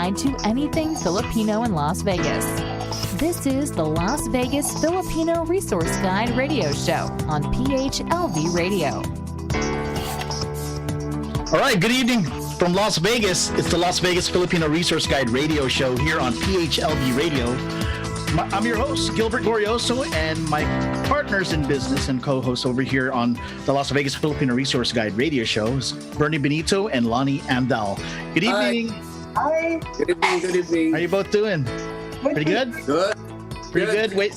guide to anything Filipino in Las Vegas. This is the Las Vegas Filipino Resource Guide radio show on PHLV Radio. All right, good evening from Las Vegas. It's the Las Vegas Filipino Resource Guide radio show here on PHLV Radio. I'm your host, Gilbert Glorioso, and my partners in business and co-hosts over here on the Las Vegas Filipino Resource Guide radio show is Bernie Benito and Lonnie Andal. Good evening. Hi. Good evening. Good evening. How are you both doing? Pretty good? Good. Pretty good. Wait,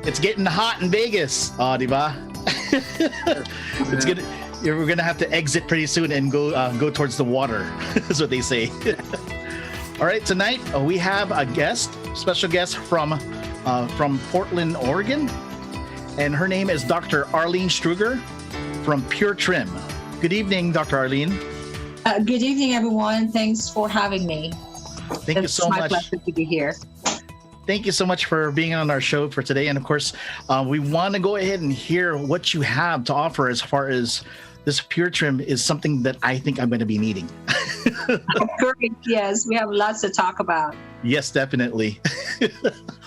it's getting hot in Vegas. Oh, diba? It's good. We're gonna have to exit pretty soon and go towards the water. That's what they say. All right, tonight we have a special guest from Portland, Oregon, and her name is Dr. Arlene Strugar from PureTrim. Good evening, Dr. Arlene. Good evening, everyone. Thanks for having me. Thank you so much. It's my pleasure to be here. Thank you so much for being on our show for today. And of course, we want to go ahead and hear what you have to offer as far as this PureTrim is something that I think I'm going to be needing. Great. Yes, we have lots to talk about. Yes, definitely.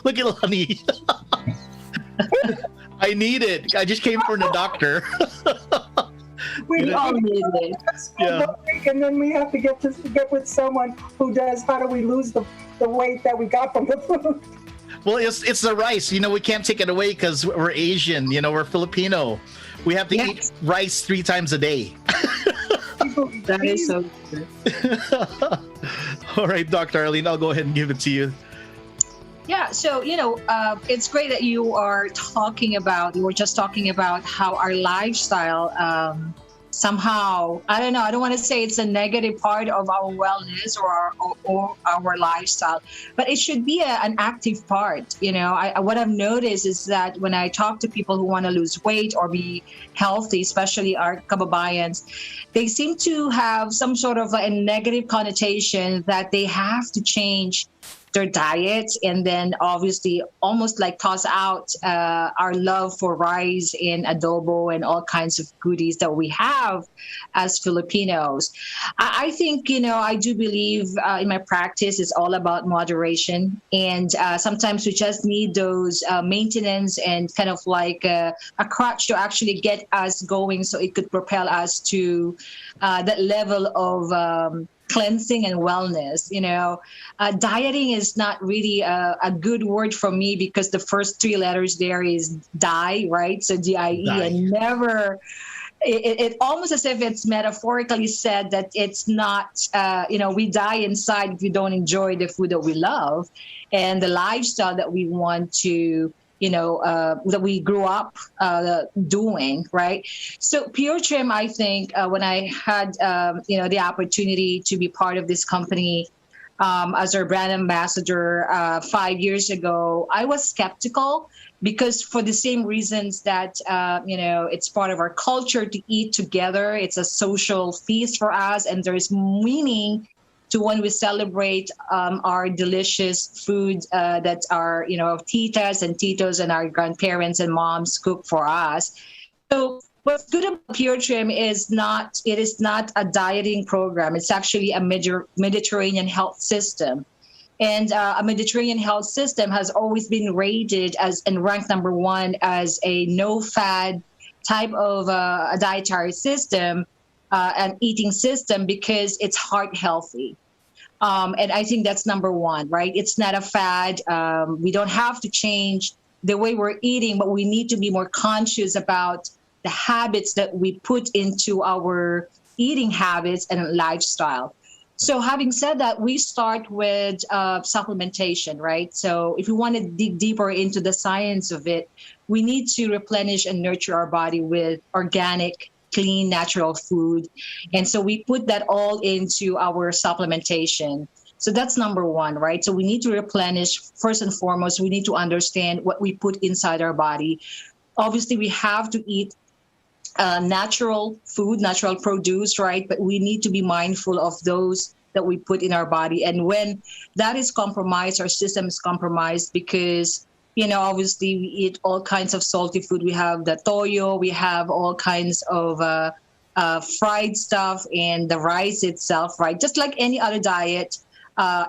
Look at Lonnie. I need it. I just came from the doctor. We all need it. Yeah. And then we have to get with someone who does, how do we lose the weight that we got from the food? Well, it's the rice. We can't take it away because we're Asian. We're Filipino. We have to eat rice 3 times a day. That is so good. All right, Dr. Arlene, I'll go ahead and give it to you. Yeah, so, it's great that you were just talking about how our lifestyle somehow, I don't know, I don't want to say it's a negative part of our wellness or our lifestyle, but it should be an active part. What I've noticed is that when I talk to people who want to lose weight or be healthy, especially our kababayans, they seem to have some sort of a negative connotation that they have to change their diet and then obviously almost like toss out our love for rice and adobo and all kinds of goodies that we have as Filipinos. I think, I do believe in my practice it's all about moderation, and sometimes we just need those maintenance and kind of like a crutch to actually get us going so it could propel us to that level of cleansing and wellness. Dieting is not really a good word for me because the first 3 letters there is die, right? So DIE, and never. It almost as if it's metaphorically said that it's not. We die inside if we don't enjoy the food that we love and the lifestyle that we want to. That we grew up doing, right? So PureTrim, I think, when I had, the opportunity to be part of this company as our brand ambassador 5 years ago, I was skeptical because for the same reasons that, it's part of our culture to eat together. It's a social feast for us, and there's meaning to when we celebrate our delicious food that our, titas and titos and our grandparents and moms cook for us. So what's good about PureTrim is it is not a dieting program. It's actually a Mediterranean health system. And a Mediterranean health system has always been rated and ranked number 1 as a no-fad type of a dietary system. An eating system because it's heart healthy. And I think that's number 1, right? It's not a fad. We don't have to change the way we're eating, but we need to be more conscious about the habits that we put into our eating habits and lifestyle. So having said that, we start with supplementation, right? So if we want to dig deeper into the science of it, we need to replenish and nurture our body with organic, clean, natural food. And so we put that all into our supplementation. So that's number 1, right? So we need to replenish. First and foremost, we need to understand what we put inside our body. Obviously, we have to eat natural food, natural produce, right? But we need to be mindful of those that we put in our body. And when that is compromised, our system is compromised because obviously we eat all kinds of salty food. We have the toyo, we have all kinds of fried stuff and the rice itself, right? Just like any other diet,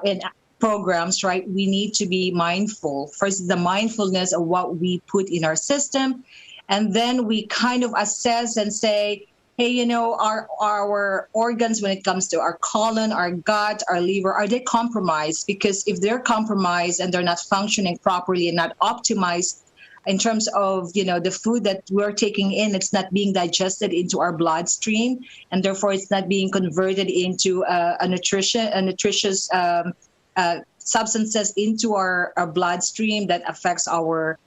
in programs, right? We need to be mindful. First, the mindfulness of what we put in our system, and then we kind of assess and say, hey, you know, our organs, when it comes to our colon, our gut, our liver, are they compromised? Because if they're compromised and they're not functioning properly and not optimized in terms of, you know, the food that we're taking in, it's not being digested into our bloodstream, and therefore it's not being converted into a nutritious substances into our bloodstream that affects our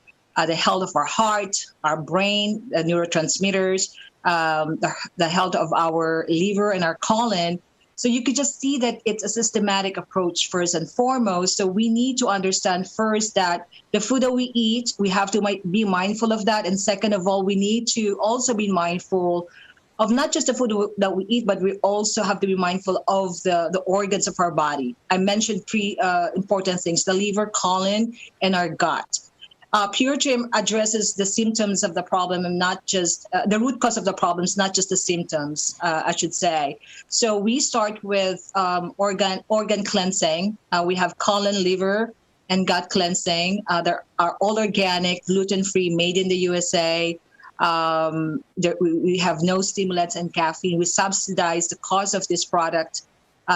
the health of our heart, our brain, the neurotransmitters, the health of our liver and our colon. So you could just see that it's a systematic approach first and foremost. So we need to understand first that the food that we eat, we have to be mindful of that. And second of all, we need to also be mindful of not just the food that we eat, but we also have to be mindful of the organs of our body. I mentioned three important things: the liver, colon, and our gut. PureTrim addresses the symptoms of the problem and not just the root cause of the problems, not just the symptoms, I should say. So we start with organ cleansing. We have colon, liver, and gut cleansing. They are all organic, gluten-free, made in the USA. We have no stimulants and caffeine. We subsidize the cost of this product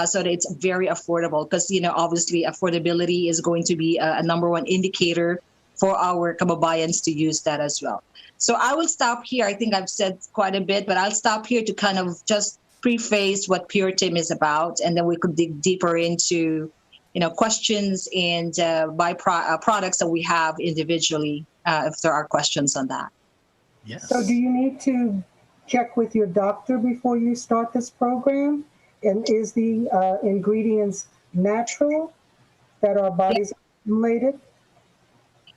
so that it's very affordable, because, you know, obviously affordability is going to be a number one indicator for our kababayans to use that as well. So I will stop here. I think I've said quite a bit, but I'll stop here to kind of just preface what PureTrim is about, and then we could dig deeper into, you know, questions and products that we have individually, if there are questions on that. Yes. So do you need to check with your doctor before you start this program? And is the ingredients natural that our bodies accumulated?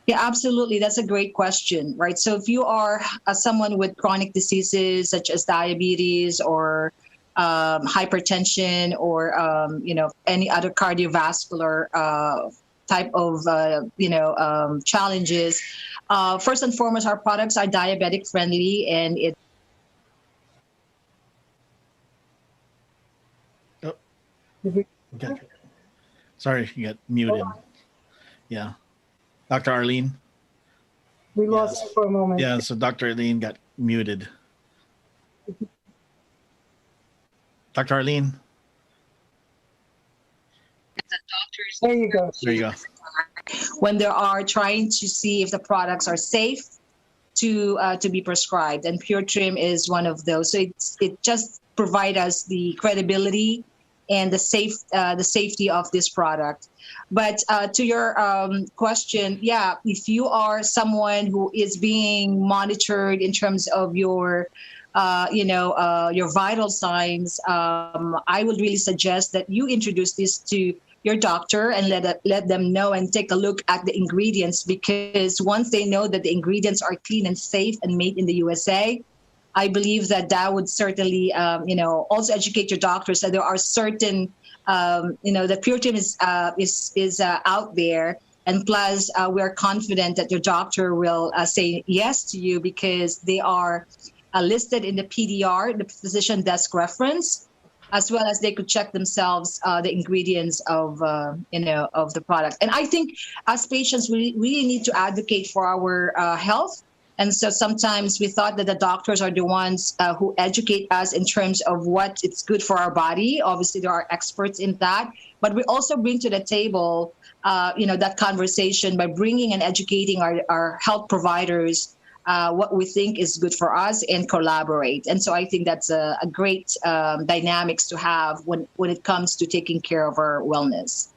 Yeah, absolutely. That's a great question, right? So if you are someone with chronic diseases such as diabetes or hypertension or, you know, any other cardiovascular type of, challenges, first and foremost, our products are diabetic friendly, and it. Okay. Sorry, you got muted. Yeah. Dr. Arlene? We lost you for a moment. Yeah, so Dr. Arlene got muted. Dr. Arlene? There you go. There you go. When they are trying to see if the products are safe to be prescribed, and PureTrim is one of those. So it just provides us the credibility and the safety of this product. But to your question, yeah, if you are someone who is being monitored in terms of your vital signs, I would really suggest that you introduce this to your doctor and let them know and take a look at the ingredients, because once they know that the ingredients are clean and safe and made in the USA, I believe that would certainly, also educate your doctors that there are certain, the PureTrim is out there. And plus, we're confident that your doctor will say yes to you, because they are listed in the PDR, the physician desk reference, as well as they could check themselves the ingredients of the product. And I think as patients, we really need to advocate for our health. And so sometimes we thought that the doctors are the ones who educate us in terms of what it's good for our body. Obviously, there are experts in that. But we also bring to the table, that conversation by bringing and educating our health providers what we think is good for us and collaborate. And so I think that's a great dynamics to have when it comes to taking care of our wellness.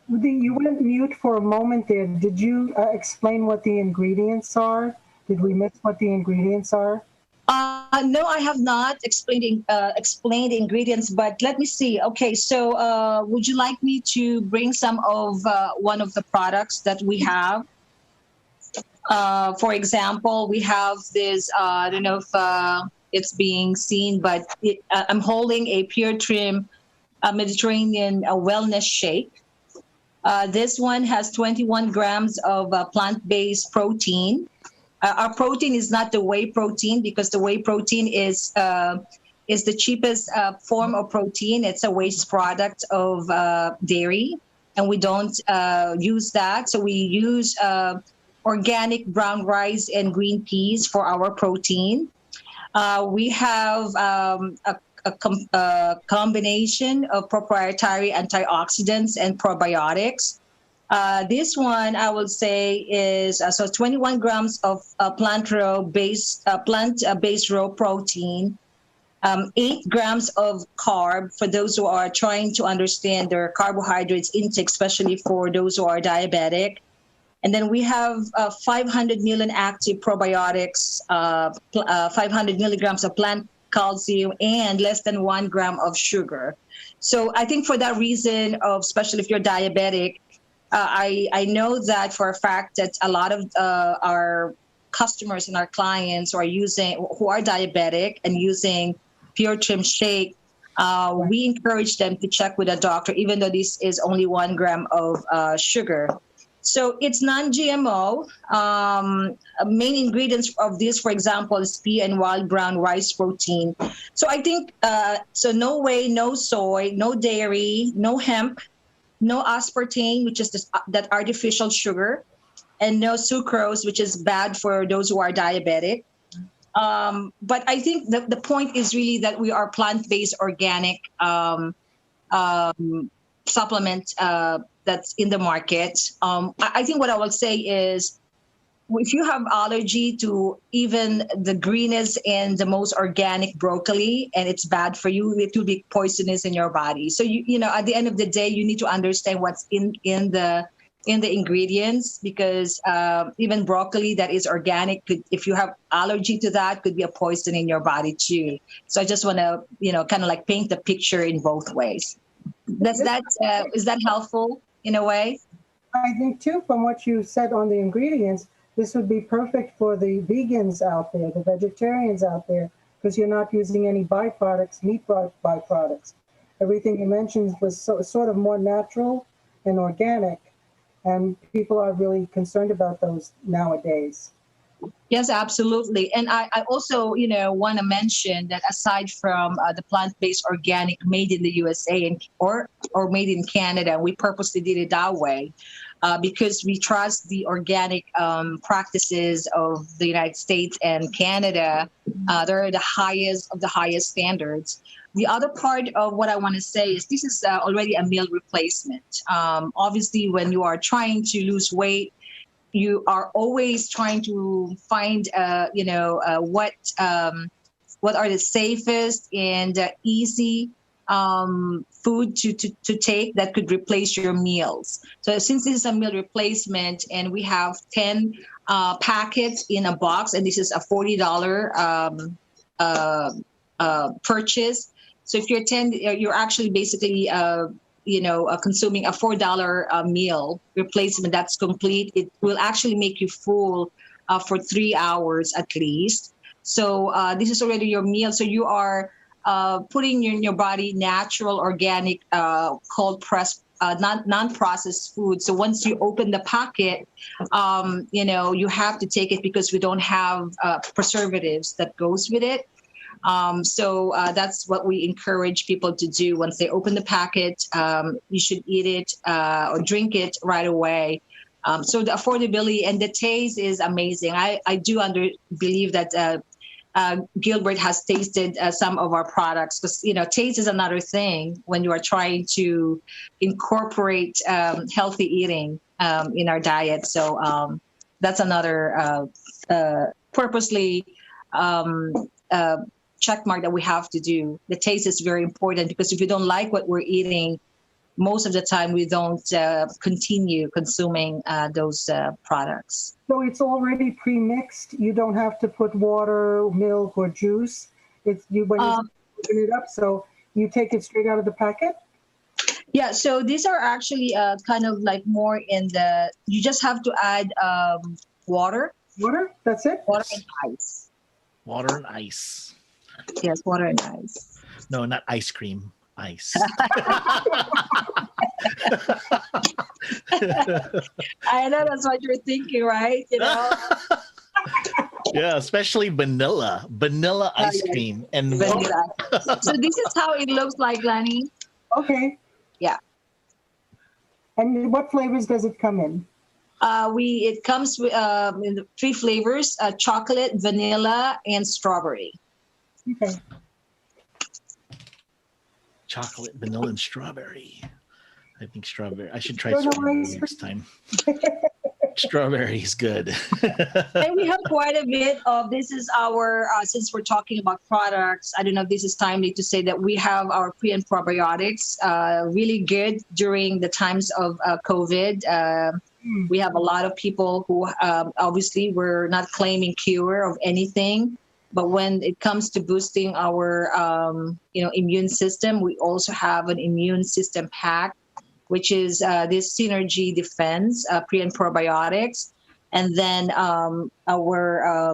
You went mute for a moment there. Did you explain what the ingredients are? Did we miss what the ingredients are? No, I have not explained the ingredients, but let me see. Okay, so would you like me to bring some of one of the products that we have? For example, we have this, I don't know if it's being seen, but I'm holding a PureTrim Mediterranean wellness shake. This one has 21 grams of plant-based protein. Our protein is not the whey protein, because the whey protein is is the cheapest form of protein. It's a waste product of dairy, and we don't use that. So we use organic brown rice and green peas for our protein. We have a combination of proprietary antioxidants and probiotics. This one I would say is so 21 grams of plant-based raw protein, 8 grams of carb for those who are trying to understand their carbohydrates intake, especially for those who are diabetic. And then we have 500 million active probiotics, 500 milligrams of plant calcium, and less than 1 gram of sugar. So I think for that reason, especially if you're diabetic, I know that for a fact that a lot of our customers and our clients who are diabetic and using PureTrim shake, we encourage them to check with a doctor, even though this is only 1 gram of sugar. So it's non-GMO. Main ingredients of this, for example, is pea and wild brown rice protein. So I think, so no whey, no soy, no dairy, no hemp, no aspartame, which is that artificial sugar, and no sucrose, which is bad for those who are diabetic. But I think the point is really that we are plant-based organic supplement that's in the market. I think what I will say is, if you have allergy to even the greenest and the most organic broccoli and it's bad for you, it will be poisonous in your body. So you know, at the end of the day, you need to understand what's in the ingredients, because even broccoli that is organic if you have allergy to that, could be a poison in your body too. So I just want to, kind of like paint the picture in both ways. Is that helpful in a way? I think too, from what you said on the ingredients, this would be perfect for the vegans out there, the vegetarians out there, because you're not using any byproducts, meat byproducts. Everything you mentioned was sort of more natural and organic, and people are really concerned about those nowadays. Yes, absolutely. And I also, want to mention that aside from the plant-based organic made in the USA or made in Canada, we purposely did it that way because we trust the organic practices of the United States and Canada. They're the highest of the highest standards. The other part of what I want to say is this is already a meal replacement. Obviously, when you are trying to lose weight, you are always trying to find, what are the safest and easy food to take that could replace your meals. So since this is a meal replacement and we have 10 packets in a box, and this is a $40 purchase. So if you're actually basically consuming a $4 meal replacement that's complete. It will actually make you full for 3 hours at least. So this is already your meal. So you are putting in your body natural, organic, cold pressed, non-processed food. So once you open the packet, you have to take it because we don't have preservatives that goes with it. So that's what we encourage people to do. Once they open the packet, you should eat it or drink it right away. So the affordability and the taste is amazing. I do believe that Gilbert has tasted some of our products because, taste is another thing when you are trying to incorporate healthy eating in our diet. So that's another purposely check mark that we have to do. The taste is very important because if you don't like what we're eating, most of the time we don't continue consuming those products. So it's already pre-mixed. You don't have to put water, milk, or juice. It's when you open it up. So you take it straight out of the packet. Yeah. So these are actually kind of like more in the. You just have to add water. Water. That's it. Water and ice. Water and ice. Yes, water and ice. No, not ice cream. Ice. I know that's what you're thinking, right? Yeah, especially vanilla ice yeah. cream, and Vanilla. So this is how it looks like, Lenny. Okay. Yeah. And what flavors does it come in? It comes with in the 3 flavors: chocolate, vanilla, and strawberry. Okay. chocolate, vanilla, and strawberry. I think strawberry. I should try Don't know strawberry why- next time. Strawberry is good. And we have quite a bit of this is our since we're talking about products. I don't know if this is timely to say that we have our pre and probiotics really good during the times of COVID. We have a lot of people who obviously we're not claiming cure of anything, but when it comes to boosting our immune system, we also have an immune system pack, which is this Synergy Defense pre and probiotics, and then our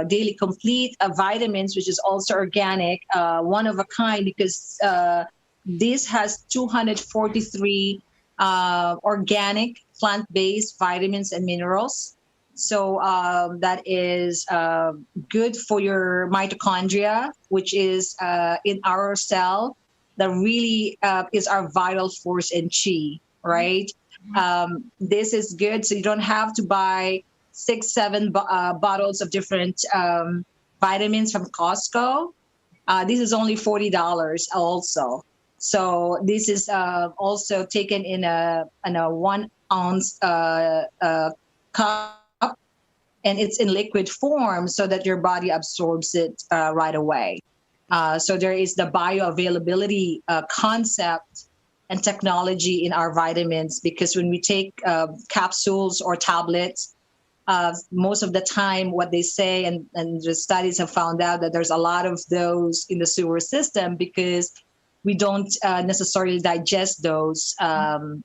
Daily Complete vitamins, which is also organic, one of a kind, because this has 243 organic plant-based vitamins and minerals. So that is good for your mitochondria, which is in our cell that really is our vital force and chi, right? This is good. So you don't have to buy 6-7 bottles of different vitamins from Costco. This is only $40 also. So this is also taken in a 1 ounce cup, and it's in liquid form so that your body absorbs it right away. So there is the bioavailability concept and technology in our vitamins, because when we take capsules or tablets, most of the time what they say, and the studies have found out that there's a lot of those in the sewer system because we don't necessarily digest those,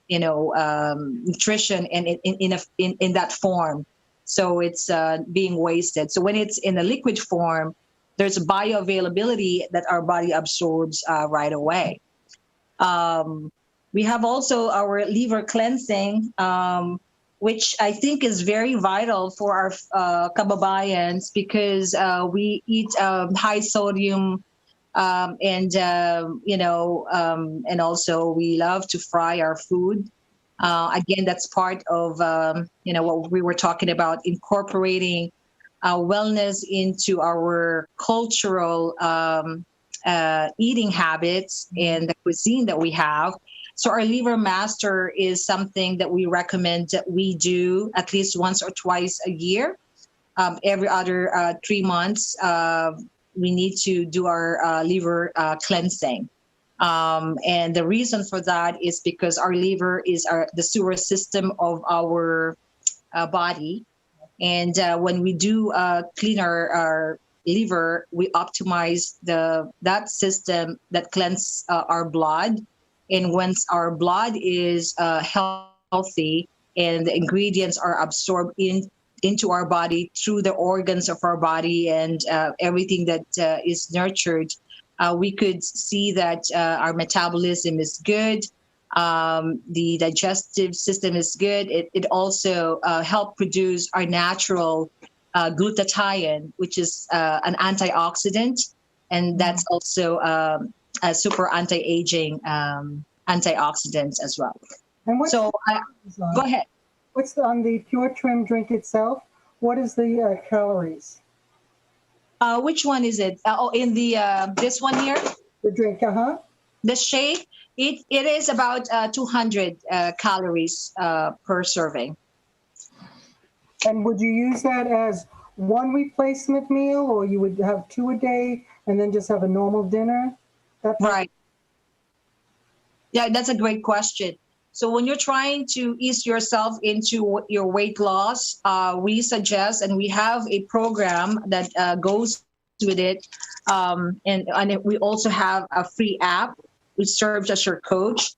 nutrition in that form. So it's being wasted. So when it's in a liquid form, there's bioavailability that our body absorbs right away. We have also our liver cleansing, which I think is very vital for our kababayans, because we eat high sodium and also we love to fry our food. Again, that's part of what we were talking about, incorporating wellness into our cultural eating habits and the cuisine that we have. So our liver master is something that we recommend that we do at least once or twice a year. Every other 3 months, we need to do our liver cleansing. And the reason for that is because our liver is the sewer system of our body. And when we do clean our liver, we optimize that system that cleanses our blood. And once our blood is healthy and the ingredients are absorbed into our body through the organs of our body and everything that is nurtured, we could see that our metabolism is good. The digestive system is good. It also helps produce our natural glutathione, which is an antioxidant, and that's also a super anti-aging antioxidants as well. And what's So go ahead. What's on the PureTrim drink itself? What is the calories? Which one is it? In the this one here, The drink, the shake. It is about 200 calories per serving. And would you use that as one replacement meal, or you would have 2 a day and then just have a normal dinner? Right. Yeah, that's a great question. So when you're trying to ease yourself into your weight loss, we suggest, and we have a program that goes with it. And we also have a free app which serves as your coach.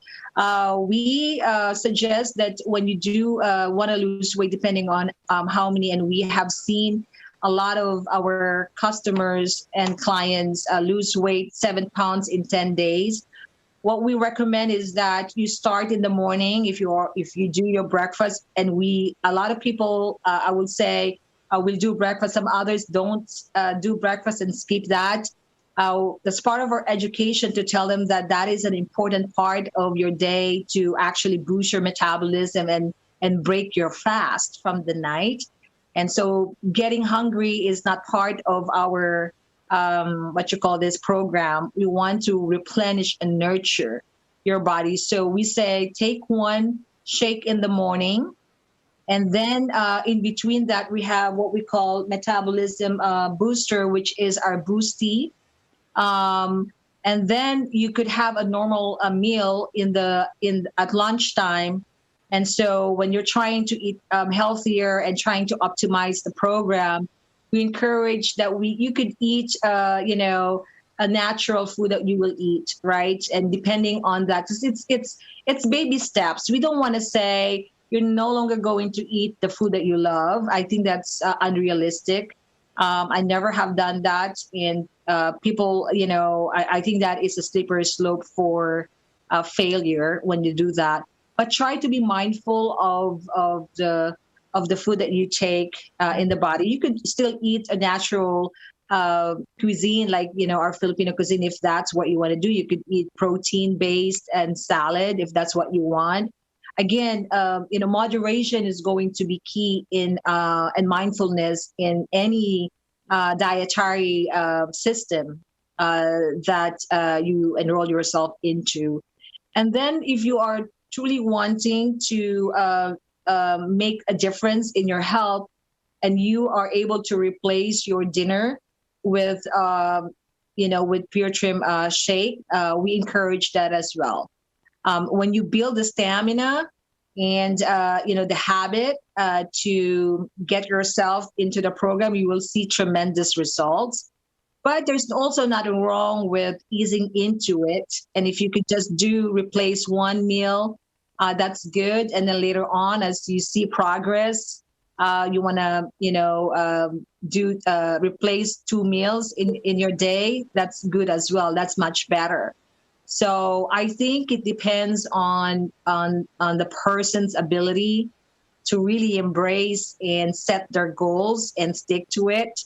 We suggest that when you do want to lose weight, depending on how many, and we have seen a lot of our customers and clients lose weight 7 pounds in 10 days. What we recommend is that you start in the morning if you do your breakfast, and a lot of people I would say will do breakfast. Some others don't do breakfast and skip that. That's part of our education to tell them that that is an important part of your day to actually boost your metabolism and break your fast from the night. And so getting hungry is not part of our what you call this program. We want to replenish and nurture your body. So we say take one shake in the morning, and then in between that we have what we call metabolism booster, which is our boosty. And then you could have a normal meal at lunchtime. And so when you're trying to eat healthier and trying to optimize the program, we encourage that you could eat, a natural food that you will eat, right? And depending on that, 'cause it's baby steps. We don't want to say you're no longer going to eat the food that you love. I think that's unrealistic. I never have done that, and people, I think that is a slippery slope for failure when you do that. But try to be mindful of the food that you take in the body. You could still eat a natural cuisine, like our Filipino cuisine, if that's what you want to do. You could eat protein based and salad if that's what you want. Again, moderation is going to be key in and mindfulness in any dietary system that you enroll yourself into. And then if you are truly wanting to make a difference in your health, and you are able to replace your dinner with PureTrim shake, we encourage that as well. When you build the stamina and the habit to get yourself into the program, you will see tremendous results. But there's also nothing wrong with easing into it. And if you could just replace one meal, that's good. And then later on, as you see progress, you want to replace 2 meals in your day. That's good as well. That's much better. So I think it depends on the person's ability to really embrace and set their goals and stick to it.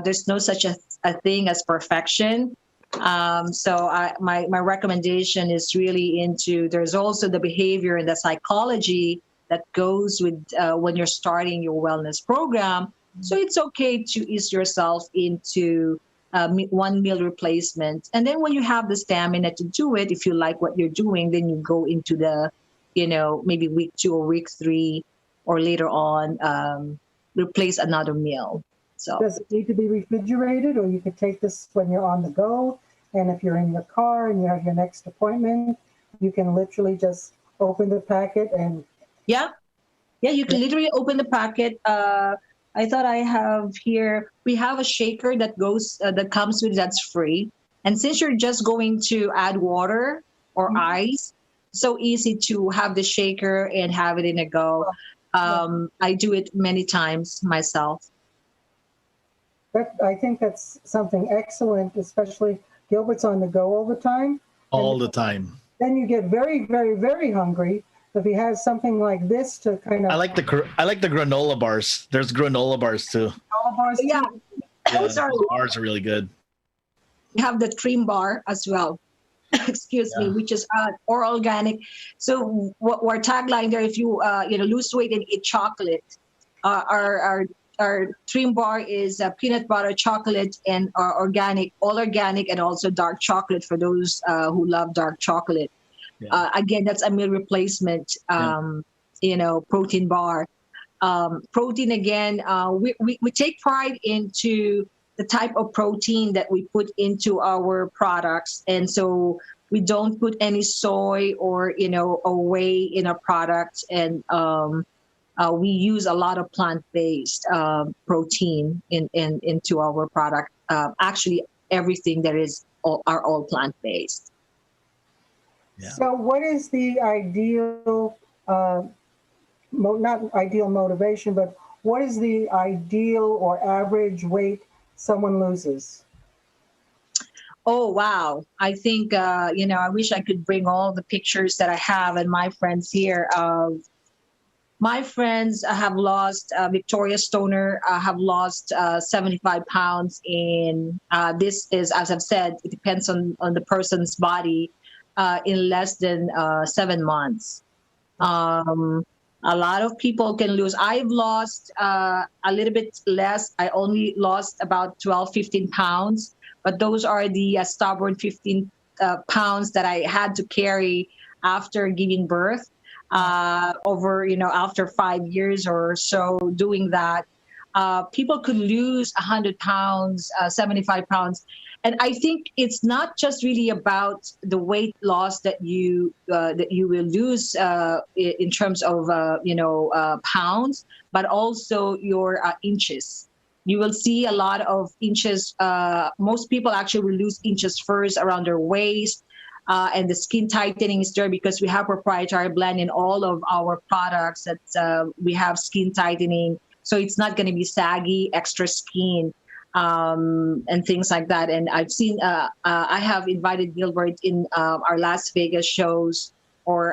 There's no such a thing as perfection. So my recommendation is really there's also the behavior and the psychology that goes with when you're starting your wellness program. So it's okay to ease yourself into one meal replacement. And then when you have the stamina to do it, if you like what you're doing, then you go into the, maybe week 2 or week 3 or later on, replace another meal. So does it need to be refrigerated, or you could take this when you're on the go? And if you're in your car and you have your next appointment, you can literally just open the packet and... Yeah, you can literally open the packet. I thought I have here, we have a shaker that comes with, that's free. And since you're just going to add water or ice, so easy to have the shaker and have it in a go. I do it many times myself. I think that's something excellent, especially Gilbert's on the go all the time. All the time. Then you get very, very, very hungry. If he has something like this to kind of... I like the granola bars. There's granola bars too. Granola bars too? Yeah. Those bars are really good. We have the trim bar as well. Excuse me, which is or organic. So our tagline there, if you lose weight and eat chocolate, our trim bar is peanut butter, chocolate, and organic, all organic, and also dark chocolate for those who love dark chocolate. Yeah. Again, that's a meal replacement, protein bar. Protein, again, we take pride into the type of protein that we put into our products. And so we don't put any soy or, whey in our products. And we use a lot of plant-based protein into our product. Actually, everything that are all plant-based. Yeah. So what is the ideal, not ideal motivation, but what is the ideal or average weight someone loses? Oh, wow. I think, I wish I could bring all the pictures that I have and my friends here of my friends have lost, Victoria Stoner have lost 75 pounds in, this is, as I've said, it depends on the person's body, in less than 7 months. A lot of people can lose. I've lost a little bit less. I only lost about 12, 15 pounds, but those are the stubborn 15 pounds that I had to carry after giving birth. Over, after 5 years or so doing that, people could lose 100 pounds, 75 pounds. And I think it's not just really about the weight loss that you will lose in terms of pounds, but also your inches. You will see a lot of inches. Most people actually will lose inches first around their waist. And the skin tightening is there because we have proprietary blend in all of our products that we have skin tightening. So it's not going to be saggy, extra skin, and things like that. And I've seen, I have invited Gilbert in our Las Vegas shows or,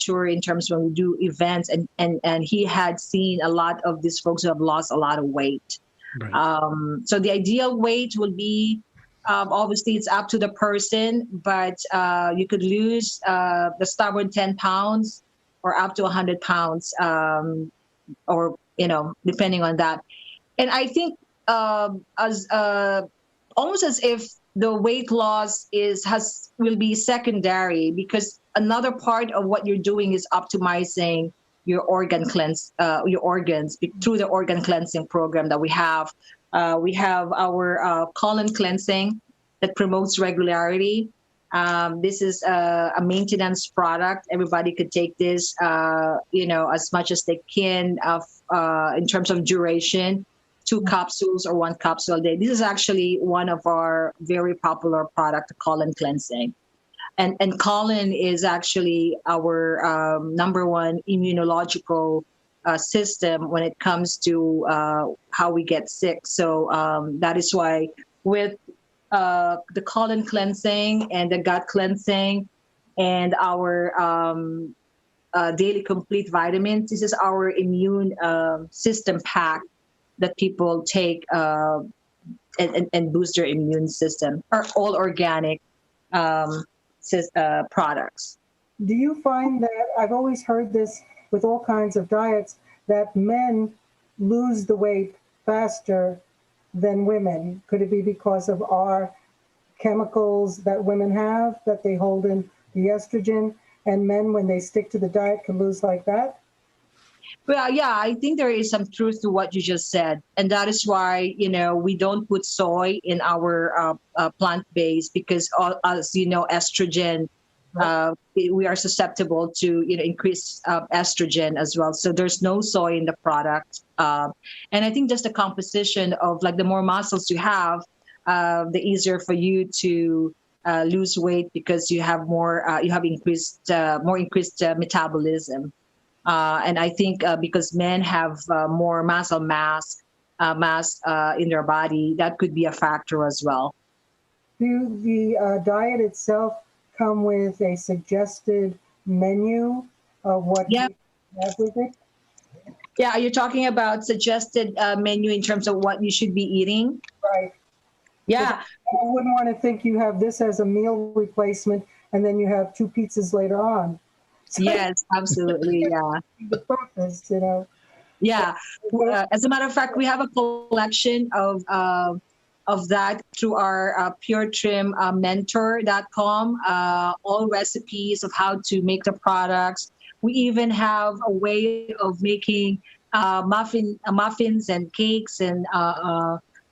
tour in terms when we do events. And he had seen a lot of these folks who have lost a lot of weight. Right. So the ideal weight will be, obviously, it's up to the person, but you could lose the stubborn 10 pounds or up to 100 pounds, or, depending on that. And I think as almost as if the weight loss will be secondary, because another part of what you're doing is optimizing your organs through the organ cleansing program that we have. We have our colon cleansing that promotes regularity. This is a maintenance product. Everybody could take this, as much as they can in terms of duration, 2 capsules or 1 capsule a day. This is actually one of our very popular product, colon cleansing. And colon is actually our number one immunological system when it comes to how we get sick. So that is why with the colon cleansing and the gut cleansing and our daily complete vitamins, this is our immune system pack that people take and boost their immune system, are all organic products. Do you find that, I've always heard this with all kinds of diets, that men lose the weight faster than women? Could it be because of our chemicals that women have, that they hold in the estrogen, and men, when they stick to the diet, can lose like that? Well, yeah, I think there is some truth to what you just said. And that is why, we don't put soy in our plant-based, because as you know, estrogen, we are susceptible to, increased estrogen as well. So there's no soy in the product. And I think just the composition of, like, the more muscles you have, the easier for you to lose weight, because you have more increased metabolism. And I think because men have more muscle mass in their body, that could be a factor as well. Do the diet itself come with a suggested menu of what you have with it? Yeah, you're talking about suggested menu in terms of what you should be eating? Right. Yeah. I wouldn't want to think you have this as a meal replacement and then you have 2 pizzas later on. Yes, absolutely. Yeah. The purpose, Yeah. As a matter of fact, we have a collection of that through our PureTrim mentor.com, all recipes of how to make the products. We even have a way of making muffins and cakes and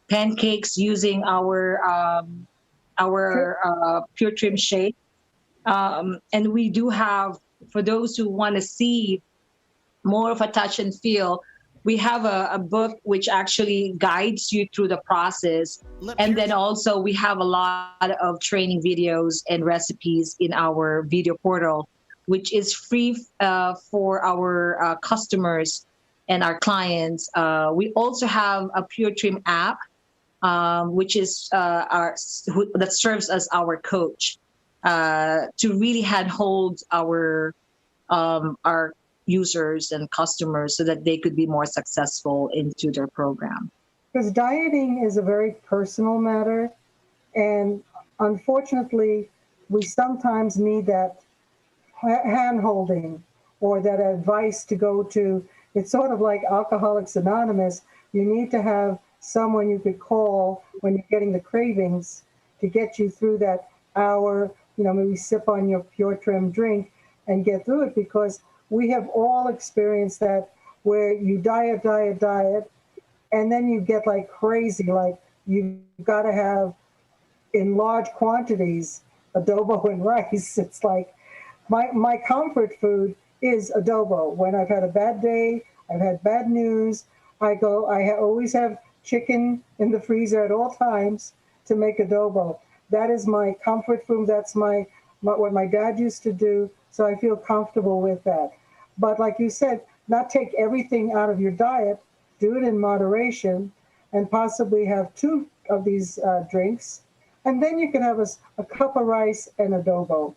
pancakes using our PureTrim shake. And we do have, for those who want to see more of a touch and feel, we have a book which actually guides you through the process. And then also we have a lot of training videos and recipes in our video portal, which is free for our customers and our clients. We also have a PureTrim app, which is that serves as our coach to really handhold our users and customers so that they could be more successful into their program? Because dieting is a very personal matter. And unfortunately, we sometimes need that hand holding or that advice to go to. It's sort of like Alcoholics Anonymous. You need to have someone you could call when you're getting the cravings to get you through that hour, maybe sip on your PureTrim drink and get through it, because we have all experienced that where you diet, and then you get like crazy, like you've got to have in large quantities adobo and rice. It's like my comfort food is adobo. When I've had a bad day, I've had bad news, always have chicken in the freezer at all times to make adobo. That is my comfort food. That's what my dad used to do. So I feel comfortable with that. But like you said, not take everything out of your diet, do it in moderation, and possibly have 2 of these drinks. And then you can have a cup of rice and adobo.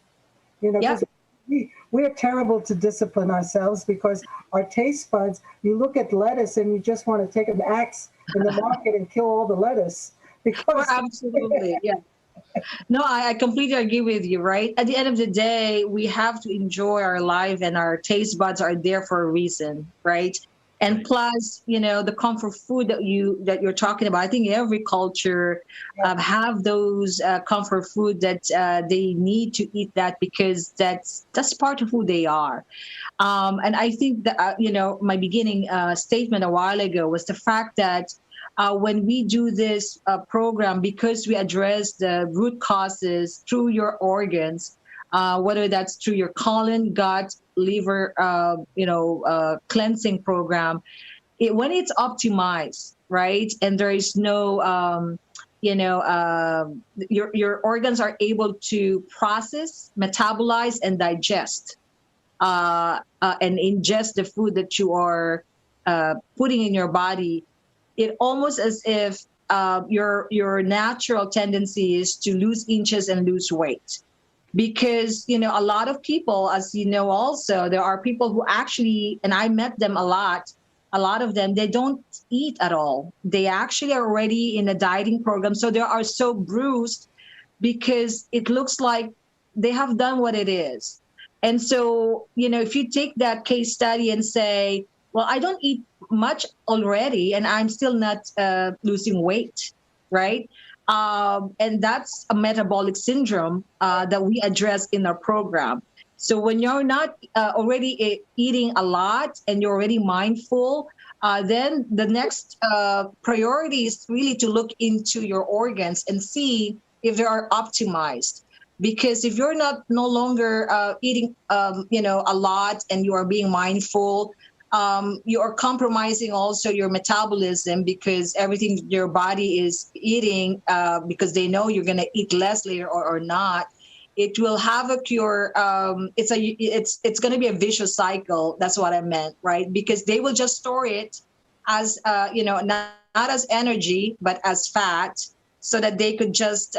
Because we are terrible to discipline ourselves, because our taste buds, you look at lettuce and you just want to take an axe in the market and kill all the lettuce. Because Absolutely, yeah. No, I completely agree with you, right? At the end of the day, we have to enjoy our life, and our taste buds are there for a reason, right? And plus, the comfort food that you're talking about, I think every culture have those comfort food that they need to eat that, because that's part of who they are. And I think that, my beginning statement a while ago was the fact that when we do this program, because we address the root causes through your organs, whether that's through your colon, gut, liver, cleansing program, when it's optimized, right, and there is no, your organs are able to process, metabolize, and digest, and ingest the food that you are putting in your body. It almost as if your natural tendency is to lose inches and lose weight. Because, a lot of people, as you know, also, there are people who actually, and I met them a lot of them, they don't eat at all. They actually are already in a dieting program. So they are so bruised because it looks like they have done what it is. And so, if you take that case study and say, well, I don't eat much already, and I'm still not losing weight, right? And that's a metabolic syndrome that we address in our program. So when you're not already eating a lot and you're already mindful, then the next priority is really to look into your organs and see if they are optimized. Because if you're no longer eating, a lot, and you are being mindful, you are compromising also your metabolism, because everything your body is eating, because they know you're going to eat less later or not, it will havoc your. It's going to be a vicious cycle. That's what I meant, right? Because they will just store it as not as energy but as fat, so that they could just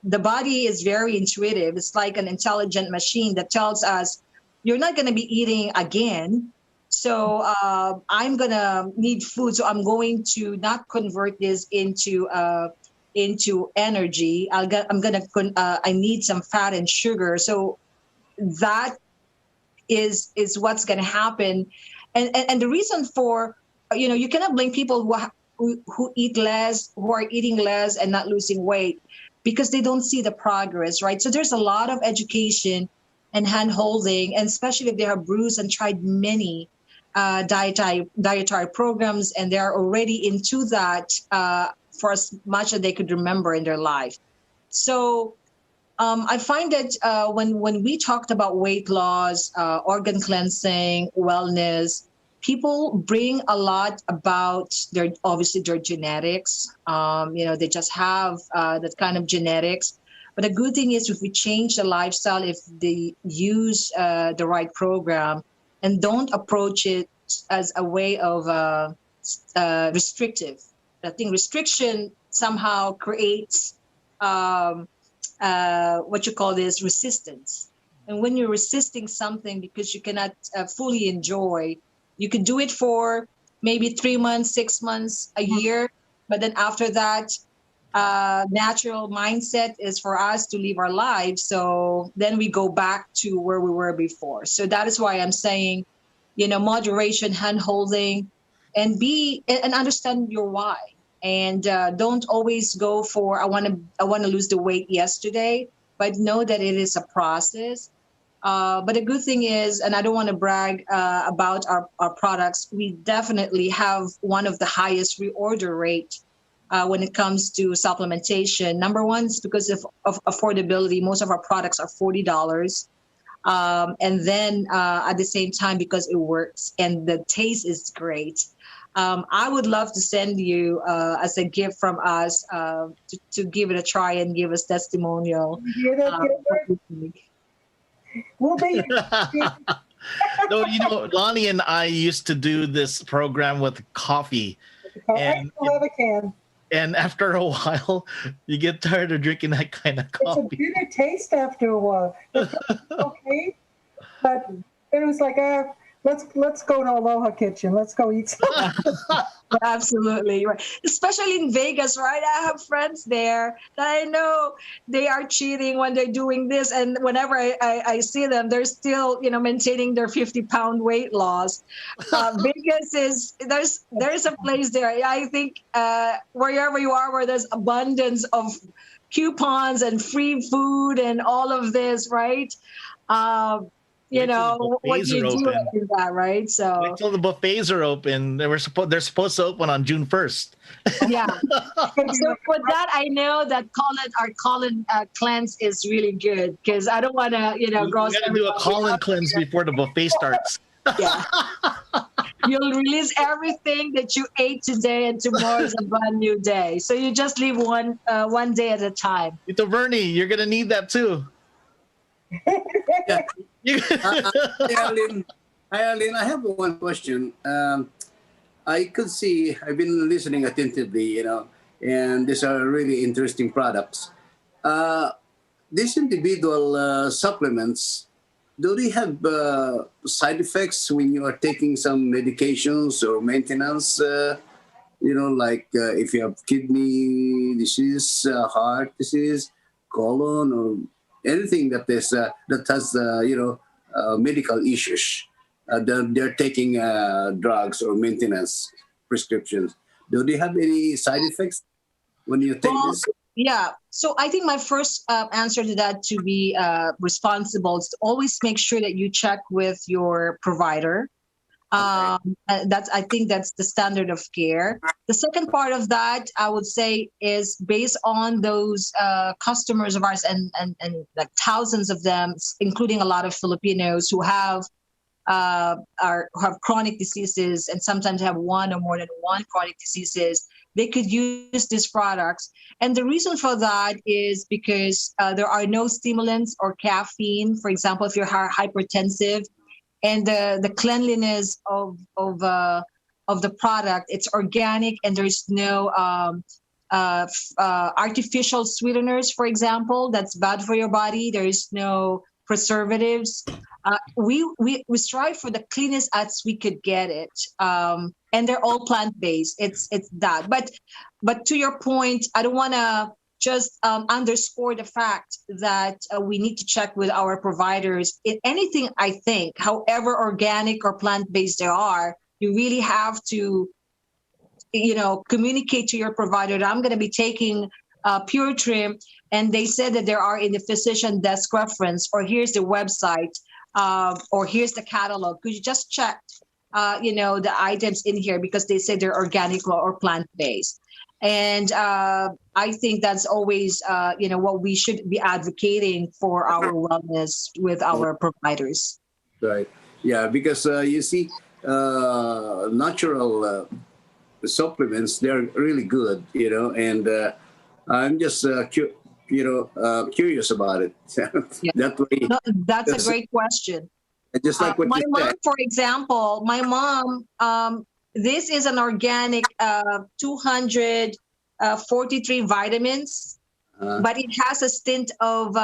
the body is very intuitive. It's like an intelligent machine that tells us, you're not going to be eating again. So I'm going to need food. So I'm going to not convert this into energy. I need some fat and sugar. So that is what's going to happen. And the reason for, you cannot blame people who eat less, who are eating less and not losing weight, because they don't see the progress, right? So there's a lot of education and hand-holding, and especially if they have bruised and tried many dietary programs, and they're already into that for as much as they could remember in their life. So I find that when we talked about weight loss, organ cleansing, wellness, people bring a lot about their genetics. They just have that kind of genetics. But the good thing is, if we change the lifestyle, if they use the right program and don't approach it as a way of restrictive. I think restriction somehow creates resistance. And when you're resisting something because you cannot fully enjoy, you could do it for maybe 3 months, 6 months, a year. But then after that, natural mindset is for us to live our lives. So then we go back to where we were before. So that is why I'm saying, moderation, hand holding, and understand your why. And don't always go for I want to lose the weight yesterday, but know that it is a process. But the good thing is, and I don't want to brag about our products, we definitely have one of the highest reorder rate when it comes to supplementation. Number one is because of affordability. Most of our products are $40. And then at the same time, because it works and the taste is great. I would love to send you as a gift from us to give it a try and give us testimonial. You hear that, Gilbert? We'll be. No, Lonnie and I used to do this program with coffee. I still have a can. And after a while, you get tired of drinking that kind of It's a coffee. bitter taste after a while. It's okay, but it was like, let's go to Aloha Kitchen. Let's go eat something. Absolutely right. Especially in Vegas, right? I have friends there that I know they are cheating when they're doing this, and whenever I see them, they're still maintaining their 50-pound weight loss. Vegas is there's a place there. I think wherever you are, where there's abundance of coupons and free food and all of this, right? What do you do in that, right? So wait till the buffets are open. They're supposed to open on June 1st. Yeah. So for that, I know that our Colin cleanse is really good because I don't want to, We gross. gotta do a Colin cleanse before the buffet starts. Yeah. You'll release everything that you ate today, and tomorrow is a brand new day. So you just live one day at a time. Ito Bernie, you're gonna need that too. Yeah. Hi, Arlene. I have one question. I could see, I've been listening attentively, and these are really interesting products. These individual supplements, do they have side effects when you are taking some medications or maintenance? Like if you have kidney disease, heart disease, colon, or anything that has medical issues. They're taking drugs or maintenance prescriptions. Do they have any side effects when you take this? Yeah. So I think my first answer to that, to be responsible, is to always make sure that you check with your provider. I think that's the standard of care. The second part of that, I would say, is based on those customers of ours and like thousands of them, including a lot of Filipinos who have chronic diseases and sometimes have one or more than one chronic diseases. They could use these products. And the reason for that is because there are no stimulants or caffeine. For example, if you're hypertensive, and the cleanliness of the product, it's organic, and there's no artificial sweeteners, for example, that's bad for your body. There is no preservatives. We strive for the cleanest as we could get it, and they're all plant-based. It's that. But to your point, I don't want to just underscore the fact that we need to check with our providers. In anything, I think, however organic or plant-based they are, you really have to, communicate to your provider that I'm going to be taking PureTrim, and they said that there are in the physician desk reference, or here's the website, or here's the catalog. Could you just check, the items in here because they say they're organic or plant-based? And I think that's always, what we should be advocating for our wellness with our providers. Right. Yeah, because you see, natural supplements, they're really good, and I'm just, curious about it. Yeah. That way. No, that's a great question. Just like what my you mom, said. for example, this is an organic 243 vitamins, but it has a stint of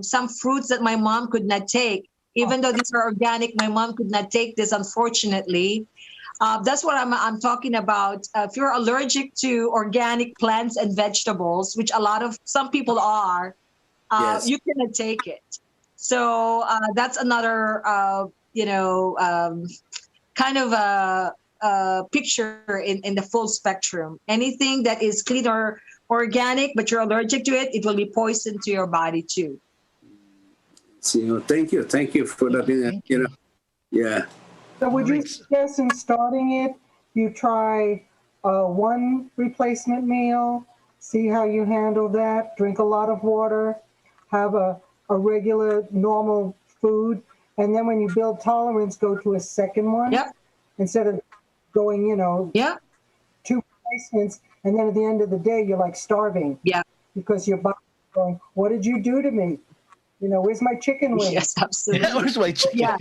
some fruits that my mom could not take. Even though these are organic, my mom could not take this, unfortunately. That's what I'm talking about. If you're allergic to organic plants and vegetables, which some people are, Yes. you cannot take it. So that's another, kind of a picture in the full spectrum. Anything that is clean or organic, but you're allergic to it, it will be poison to your body too. So, thank you for that. Yeah. So would you suggest in starting it, you try one replacement meal, see how you handle that, drink a lot of water, have a regular normal food, and then when you build tolerance, go to a second one? Yep. Instead of going, Yep. 2 replacements, and then at the end of the day, you're like starving. Yeah. Because your body's going, what did you do to me? Where's my chicken wings? Yes, absolutely. Yeah, where's my chicken? Yeah.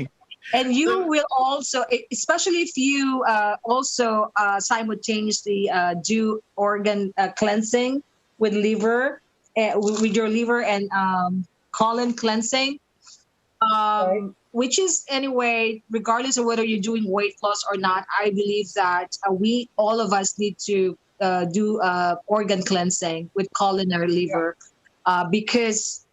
And you will also, especially if you also simultaneously do organ cleansing with with your liver and colon cleansing, Right. which is anyway, regardless of whether you're doing weight loss or not, I believe that all of us need to do organ cleansing with colon or liver, because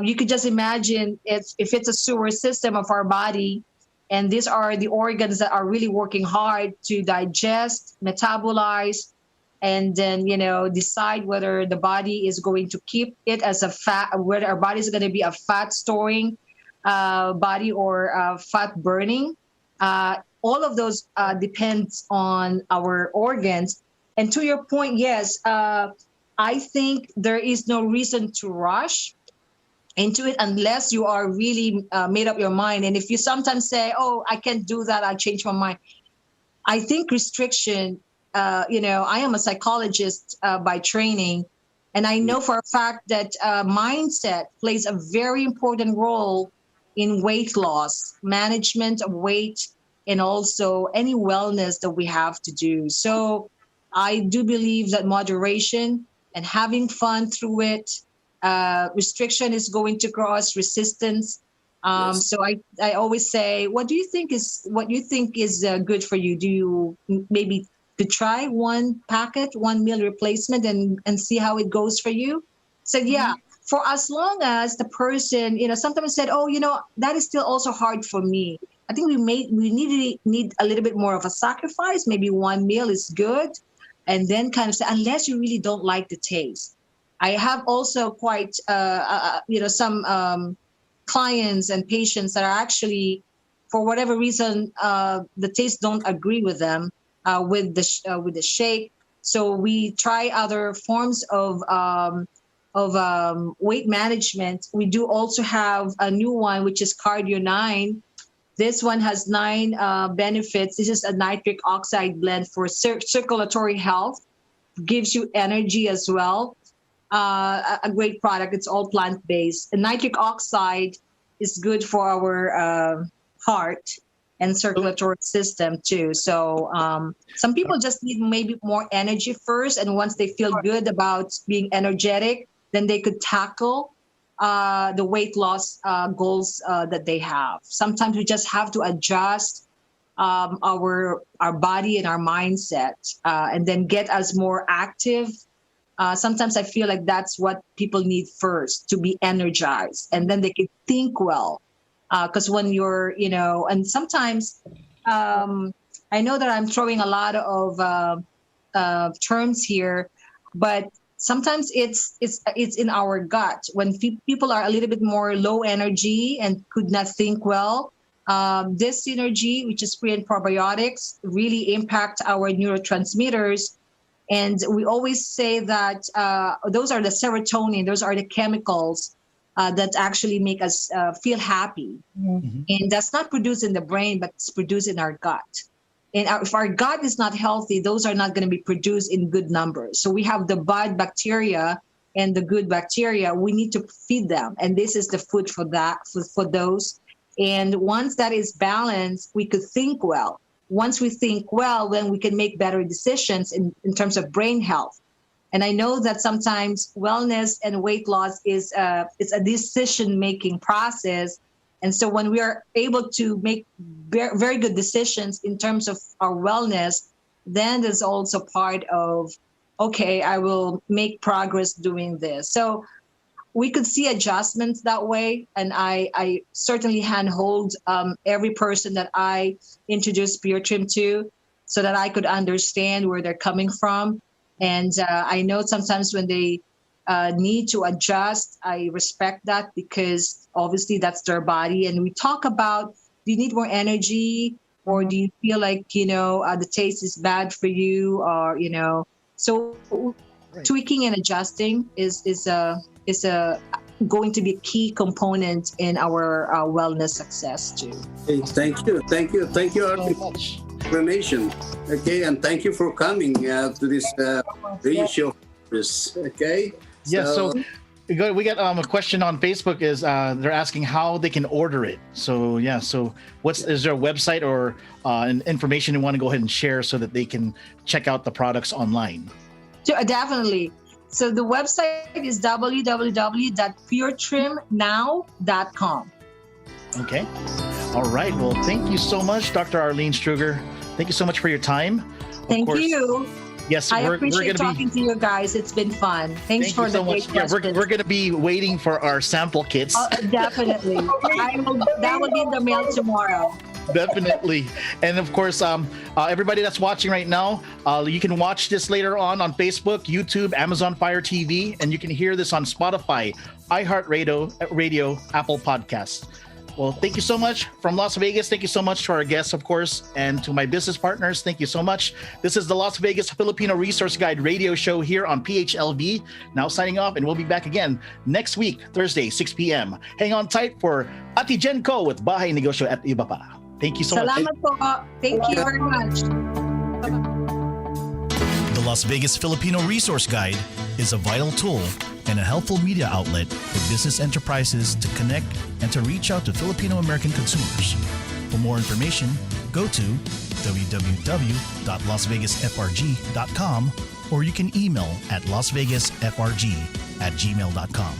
you could just imagine if it's a sewer system of our body, and these are the organs that are really working hard to digest, metabolize, and then decide whether the body is going to keep it as a fat, whether our body is going to be a fat storing body or fat burning. All of those depends on our organs. And to your point, yes, I think there is no reason to rush into it unless you are really made up your mind. And if you sometimes say, oh, I can't do that, I change my mind. I think restriction, I am a psychologist by training, and I know for a fact that mindset plays a very important role in weight loss, management of weight, and also any wellness that we have to do. So I do believe that moderation and having fun through it, restriction is going to cause resistance. Yes. So I always say, what you think is good for you? Do you maybe to try one meal replacement and see how it goes for you? So yeah, for as long as the person, sometimes said, oh, that is still also hard for me. I think we need a little bit more of a sacrifice. Maybe one meal is good, and then kind of say, unless you really don't like the taste. I have also quite, some clients and patients that are actually, for whatever reason, the taste don't agree with them with the shake. So we try other forms of weight management. We do also have a new one, which is Cardio 9. This one has 9 benefits. This is a nitric oxide blend for circulatory health, gives you energy as well. A great product. It's all plant-based. And nitric oxide is good for our heart and circulatory system too. So some people just need maybe more energy first, and once they feel good about being energetic, then they could tackle the weight loss goals that they have. Sometimes we just have to adjust our body and our mindset, and then get us more active. Sometimes I feel like that's what people need first, to be energized, and then they can think well. Because when you're, and sometimes I know that I'm throwing a lot of terms here, but sometimes it's in our gut. When people are a little bit more low energy and could not think well, this synergy, which is pre and probiotics, really impact our neurotransmitters. And we always say that those are the serotonin, those are the chemicals that actually make us feel happy. Mm-hmm. And that's not produced in the brain, but it's produced in our gut. And if our gut is not healthy, those are not going to be produced in good numbers. So we have the bad bacteria and the good bacteria. We need to feed them. And this is the food for that, for those. And once that is balanced, we could think well. Once we think well, then we can make better decisions in terms of brain health. And I know that sometimes wellness and weight loss is it's a decision-making process. And so when we are able to make very good decisions in terms of our wellness, then there's also part of, okay, I will make progress doing this. So we could see adjustments that way. And I certainly handhold every person that I introduce PureTrim to so that I could understand where they're coming from. And I know sometimes when they need to adjust, I respect that because obviously that's their body. And we talk about, do you need more energy? Or do you feel like, the taste is bad for you? Or, so tweaking and adjusting is going to be a key component in our wellness success too. Hey, thank you, Arlene, explanation. Okay, and thank you for coming to this radio show. Okay. Yeah. So we got a question on Facebook. Is they're asking how they can order it. So yeah. So is there a website or information you want to go ahead and share so that they can check out the products online? Definitely. So the website is www.puretrimnow.com. Okay. All right. Well, thank you so much, Dr. Arlene Strugar. Thank you so much for your time. Thank you. Yes, I appreciate talking to you guys. It's been fun. Thanks for the great questions. We're going to be waiting for our sample kits. Definitely. That will be in the mail tomorrow. Definitely. And of course, everybody that's watching right now, you can watch this later on Facebook, YouTube, Amazon Fire TV, and you can hear this on Spotify, iHeartRadio, Apple Podcasts. Well, thank you so much from Las Vegas. Thank you so much to our guests, of course, and to my business partners. Thank you so much. This is the Las Vegas Filipino Resource Guide radio show here on PHLV. Now signing off, and we'll be back again next week, Thursday, 6 p.m. Hang on tight for Ati Jen Ko with Bahay Negosyo at Iba Pa. Thank you so much. Salamat po. Thank you very much. The Las Vegas Filipino Resource Guide is a vital tool and a helpful media outlet for business enterprises to connect and to reach out to Filipino American consumers. For more information, go to www.lasvegasfrg.com or you can email at lasvegasfrg@gmail.com.